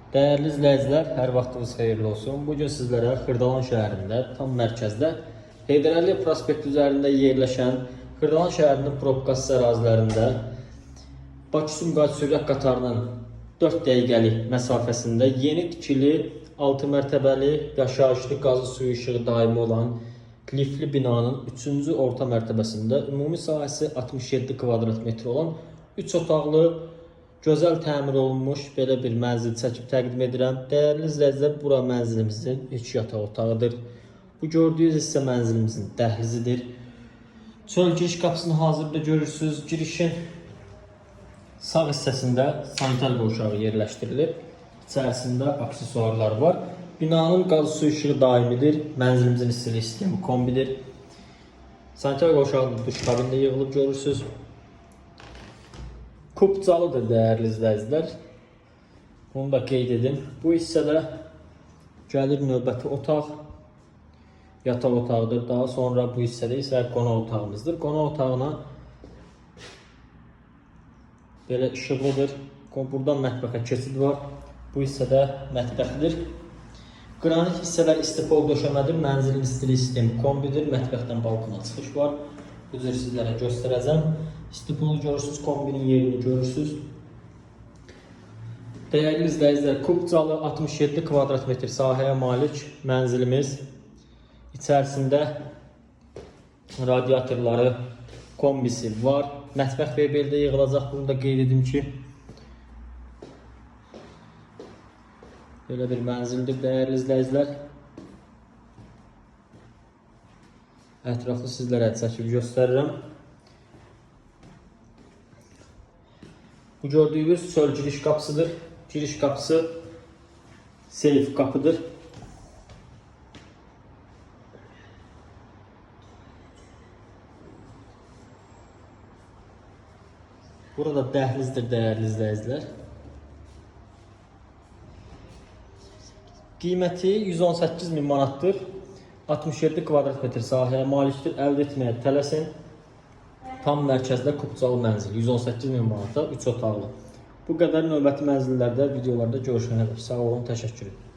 Değerli izləyicilər, hər vaxtınız xeyirli olsun. Bugün sizlərə Xırdalan şəhərində, tam mərkəzdə, Heydər Əliyev prospekti üzərində yerləşən Xırdalan şəhərinin probkasız ərazilərində Bakı-Sumqayıt sürət qatarının 4 dəqiqəlik məsafəsində yeni tikili 6 mərtəbəli yaşayışlı qazı suyu işığı daimi olan lifli binanın 3-cü orta mərtəbəsində ümumi sahəsi 67 kvadrat metr olan 3 otaqlı gözəl təmir olunmuş belə bir mənzil çəkib təqdim edirəm. Dəyərli izləyicilər, bura mənzilimizin 3 yataq otağıdır. Bu gördüyünüz hissə mənzilimizin dəhlizidir. Çöl giriş qapısını hazırda görürsünüz. Girişin sağ hissəsində sanitar qovşağı yerləşdirilir. İçərisində aksesuarlar var. Binanın qazı su işığı daimidir. Mənzilimizin istilik sistemi kombidir. Sanitar qovşağında duş kabinində yığılıb görürsünüz. Kupcalıdır dəyərli izləyicilər. Bunu da qeyd edim. Bu hissədə gəlir növbəti otaq. Yataq otağıdır. Daha sonra bu hissədə isə qonaq otağımızdır. Qonaq otağına belə işıqlıdır. Buradan mətbəxə keçid var. Bu hissədə mətbəxdir. Qranit hissələr istipol döşəmədir. Mənzilin istilik sistemi kombidir. Mətbəxdən balkona çıxış var. Bu cür sizlərə göstərəcəm. İstipolu görürsünüz, kombinin yerini görürsünüz. Dəyərli izləyicilər, Kupcalı 67 kvadrat metr sahəyə malik mənzilimiz. İçərisində radiatorları, kombisi var. Mətbəx BBL-də yığılacaq. Bunu da qeyd edim ki, belə bir mənzildir dəyərli izləyicilər. Ətraflı sizlərə çəkib göstərirəm. Bu gördüyünüz çöl giriş qapısıdır. Giriş qapısı seyf qapıdır. Burada dəhlizdir dəyərli izləyicilər. Qiyməti 118.000 manatdır. 67 kvadrat metr sahəyə malikdir. Əldə etməyə tələsin. Tam mərkəzdə Kupcalı mənzil 118.000 manata 3 otaqlı. Bu qədər növbəti mənzillərdə, videolarda görüşənə qədər. Sağ olun, təşəkkür ederim.